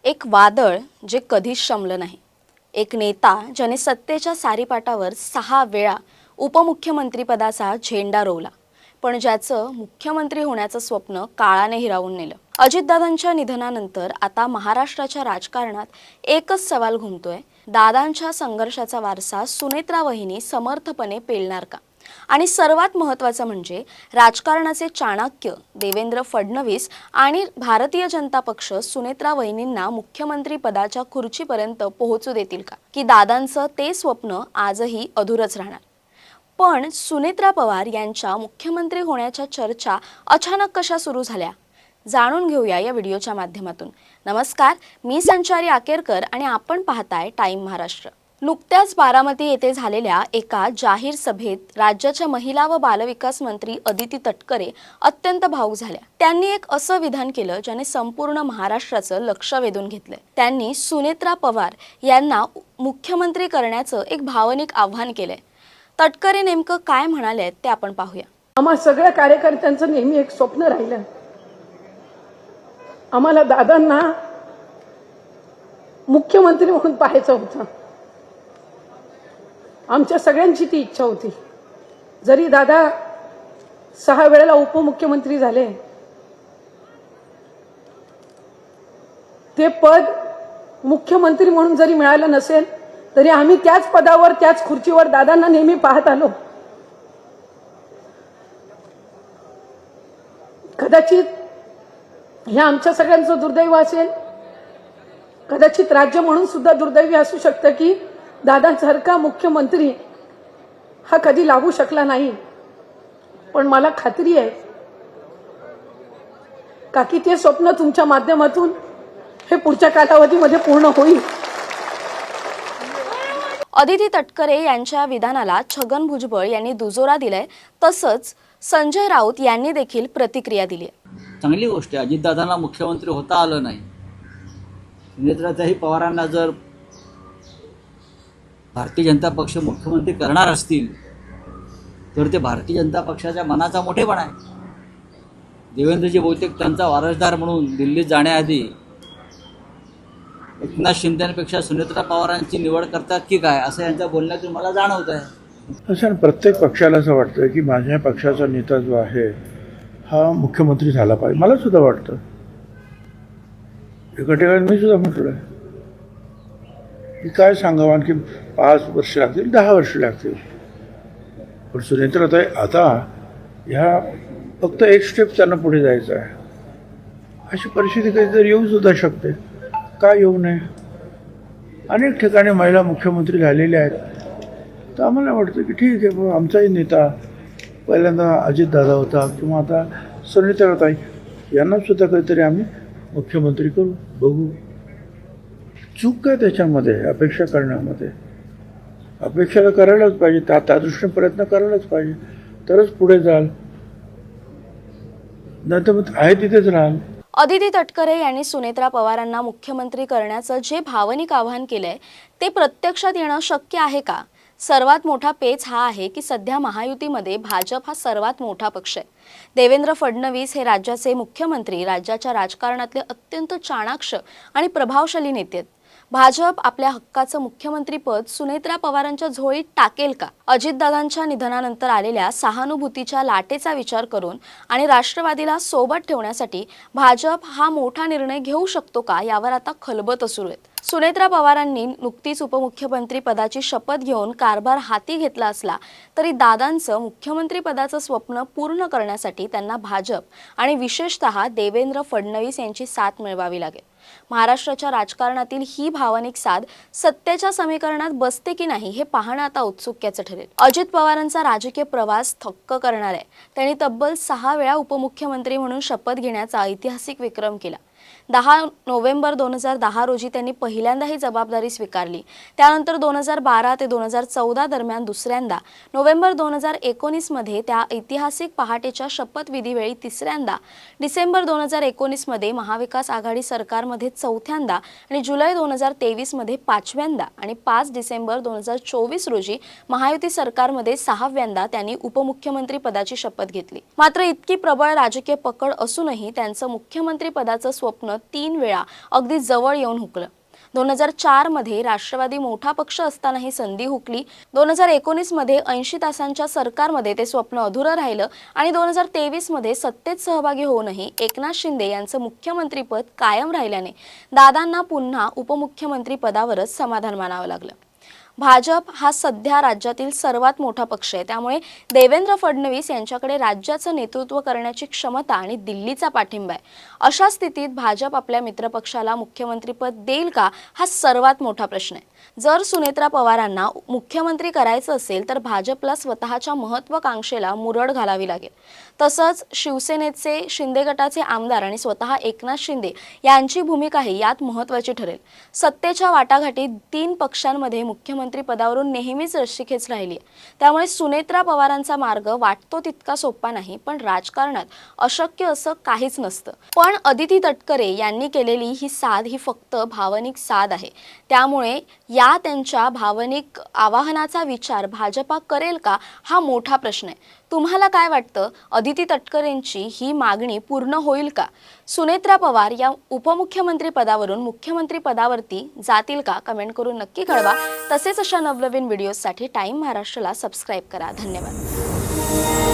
एक वादळ जे कधीच शमलं नाही. एक नेता ज्याने सत्तेच्या सारीपाटावर 6 वेळा उपमुख्यमंत्रीपदाचा झेंडा रोवला, पण ज्याचं मुख्यमंत्री होण्याचं स्वप्न काळाने हिरावून नेलं. अजितदादांच्या निधनानंतर आता महाराष्ट्राच्या राजकारणात एकच सवाल घुमतोय, दादांच्या संघर्षाचा वारसा सुनेत्रा वहिनी समर्थपणे पेलणार का? आणि सर्वात महत्त्वाचं म्हणजे राजकारणाचे चाणक्य देवेंद्र फडणवीस आणि भारतीय जनता पक्ष सुनेत्रा वहिनींना मुख्यमंत्री पदाच्या खुर्चीपर्यंत पोहोचू देतील का, की दादांचं ते स्वप्न आजही अधुरच राहणार? पण सुनेत्रा पवार यांच्या मुख्यमंत्री होण्याच्या चर्चा अचानक कशा सुरू झाल्या, जाणून घेऊया या व्हिडिओच्या माध्यमातून. नमस्कार, मी संचारी आकेरकर आणि आपण पाहताय टाइम महाराष्ट्र. नुकत्याच बारामती येथे झालेल्या एका जाहीर सभेत राज्याच्या महिला व बालविकास मंत्री अदिती तटकरे अत्यंत भावुक झाल्या. त्यांनी एक असं विधान केलं ज्याने संपूर्ण महाराष्ट्राचं लक्ष वेधून घेतलंय. त्यांनी सुनेत्रा पवार यांना मुख्यमंत्री करण्याचं एक भावनिक आव्हान केलंय. तटकरे नेमकं काय म्हणाले ते आपण पाहूया. आम्हा सगळ्या कार्यकर्त्यांचं नेहमी एक स्वप्न राहिलं, आम्हाला दादांना मुख्यमंत्री म्हणून पाहायचं होतं. आमच्या सगळ्यांची ती इच्छा होती. जरी दादा 6 वेळेला उपमुख्यमंत्री झाले, ते पद मुख्यमंत्री म्हणून जरी मिळालं नसेल तरी आम्ही त्याच पदावर त्याच खुर्चीवर दादांना नेहमी पाहत आलो. कदाचित हे आमच्या सगळ्यांचं दुर्दैव असेल, कदाचित राज्य म्हणून सुद्धा दुर्दैवी असू शकतं की दादांसारखा मुख्यमंत्री हा कधी लागू शकला नाही. पण मला खात्री आहे का की ते स्वप्न तुमच्या माध्यमातून हे पुढच्या कालावधीमध्ये पूर्ण होईल. अदिती तटकरे यांच्या विधानाला छगन भुजबळ यांनी दुजोरा दिलाय, तसंच संजय राऊत यांनी देखील प्रतिक्रिया दिली आहे. चांगली गोष्ट आहे. अजितदादांना मुख्यमंत्री होता आलं नाही. सुनेत्राताई पवारांना जर भारतीय जनता पक्ष मुख्यमंत्री करणार असतील तर ते भारतीय जनता पक्षाच्या मनाचा मोठेपणा आहे. देवेंद्रजी बहुतेक त्यांचा वारसदार म्हणून दिल्लीत जाण्याआधी एकनाथ शिंदेपेक्षा सुनेत्रा पवारांची निवड करतात की काय असं यांच्या बोलण्यातून मला जाणवत आहे. असं प्रत्येक पक्षाला असं वाटतं की माझ्या पक्षाचा नेता जो आहे हा मुख्यमंत्री झाला पाहिजे. मला सुद्धा वाटतं. एका ठिकाणी मी सुद्धा म्हटलं आहे की काय सांगावं, आणखी 5 वर्ष लागतील, 10 वर्ष लागतील. पण सुनेत्राताई आता ह्या फक्त एक स्टेप त्यांना पुढे जायचं आहे. अशी परिस्थिती कधीतरी येऊ सुद्धा शकते, का येऊ नये. अनेक ठिकाणी महिला मुख्यमंत्री झालेल्या आहेत. तर आम्हाला वाटतं की ठीक आहे, मग आमचाही नेता पहिल्यांदा अजितदादा होता किंवा आता सुनेत्राताई यांनासुद्धा कधीतरी आम्ही मुख्यमंत्री करू, बघू. चूक काय त्याच्यामध्ये, अपेक्षा करण्यामध्ये? अपेक्षाला करायलाच पाहिजे, त्या दृष्टीने प्रयत्न करायलाच पाहिजे, तरच पुढे जाल, नाही तर मग आहे तिथेच राहाल. अदिती तटकरे यांनी सुनेत्रा पवारांना मुख्यमंत्री करण्याचं जे भावनिक आवाहन केलंय ते प्रत्यक्षात येणं शक्य आहे का? सर्वात मोठा पेच हा आहे की सध्या महायुतीमध्ये भाजप हा सर्वात मोठा पक्ष आहे. देवेंद्र फडणवीस हे राज्याचे मुख्यमंत्री, राज्याच्या राजकारणातले अत्यंत चाणाक्ष आणि प्रभावशाली नेते आहेत. भाजप आपल्या हक्काचं मुख्यमंत्रीपद सुनेत्रा पवारांच्या झोळीत टाकेल का? अजितदादांच्या निधनानंतर आलेल्या सहानुभूतीच्या लाटेचा विचार करून आणि राष्ट्रवादीला सोबत ठेवण्यासाठी भाजप हा मोठा निर्णय घेऊ शकतो का, यावर आता खलबतं सुरू आहेत. सुनेत्रा पवारांनी नुकतीच उपमुख्यमंत्री पदाची शपथ घेऊन कारभार हाती घेतला असला तरी दादांचं मुख्यमंत्री पदाचं स्वप्न पूर्ण करण्यासाठी त्यांना भाजप आणि विशेषतः देवेंद्र फडणवीस यांची साथ मिळवावी लागेल. महाराष्ट्राच्या राजकारणातील ही भावनिक साध सत्तेच्या समीकरणात बसते की नाही हे पाहणं आता उत्सुक्याचं ठरेल. अजित पवारांचा राजकीय प्रवास थक्क करणार आहे. त्यांनी तब्बल 6 वेळा उपमुख्यमंत्री म्हणून शपथ घेण्याचा ऐतिहासिक विक्रम केला. 10 नोव्हेंबर 2010 रोजी त्यांनी पहिल्यांदा ही जबाबदारी स्वीकारली. त्यानंतर 2012 ते 2014 दरम्यान दुसऱ्यांदा, नोव्हेंबर 2019 मध्ये त्या ऐतिहासिक पहाटेच्या शपथविधीवेळी तिसऱ्यांदा, डिसेंबर 2019 मध्ये महाविकास आघाडी सरकारमध्ये चौथ्यांदा आणि जुलै 2023 मध्ये 5व्यांदा आणि 5 डिसेंबर 2024 रोजी महायुती सरकारमध्ये 6व्यांदा त्यांनी उपमुख्यमंत्री पदाची शपथ घेतली. मात्र इतकी प्रबळ राजकीय पकड असूनही त्यांचं मुख्यमंत्री पदाचं स्वप्न पक्षानं 3 वेळा अगदी जवळ येऊन हुकलं. 2004 मध्ये राष्ट्रवादी मोठा पक्ष असतानाही संधी हुकली. 2019 मध्ये 80 तासांच्या सरकारमध्ये ते स्वप्न अधुरं राहिलं आणि 2023 मध्ये सत्तेत सहभागी होऊनही एकनाथ शिंदे यांचं मुख्यमंत्रीपद कायम राहिल्याने दादांना पुन्हा उपमुख्यमंत्री पदावरच समाधान मानावं लागलं. भाजप हा सध्या राज्यातील सर्वात मोठा पक्ष आहे, त्यामुळे देवेंद्र फडणवीस यांच्याकडे राज्याचं नेतृत्व करण्याची क्षमता आणि दिल्लीचा पाठिंबा आहे. अशा स्थितीत भाजप आपल्या मित्रपक्षाला मुख्यमंत्रीपद देईल का, हा सर्वात मोठा प्रश्न आहे. जर सुनेत्रा पवारांना मुख्यमंत्री करायचं असेल तर भाजपला स्वतःच्या महत्त्वाकांक्षेला मुरड घालावी लागेल. तसंच शिवसेनेचे शिंदे गटाचे आमदार आणि स्वतः एकनाथ शिंदे यांची भूमिकाही यात महत्त्वाची ठरेल. सत्तेच्या वाटाघाटीत 3 पक्षांमध्ये मुख्यमंत्री पदावरून नेहमीच रस्सीखेच राहिली आहे. त्यामुळे सुनेत्रा पवारांचा मार्ग वाटतो तितका सोपा नाही, पण राजकारणात अशक्य असं काहीच नसतं. पण अदिती तटकरे यांनी केलेली ही साध ही फक्त भावनिक साध आहे. त्यामुळे या त्यांच्या भावनिक आवाहनाचा विचार भाजपा करेल का, हा मोठा प्रश्न आहे. तुम्हाला काय वाटतं, अदिती तटकरेंची ही मागणी पूर्ण होईल का? सुनेत्रा पवार या उपमुख्यमंत्री पदावरून मुख्यमंत्री पदावरती जातील का? कमेंट करून नक्की कळवा. तसेच अशा नवनवीन व्हिडिओसाठी टाइम महाराष्ट्राला सबस्क्राईब करा. धन्यवाद.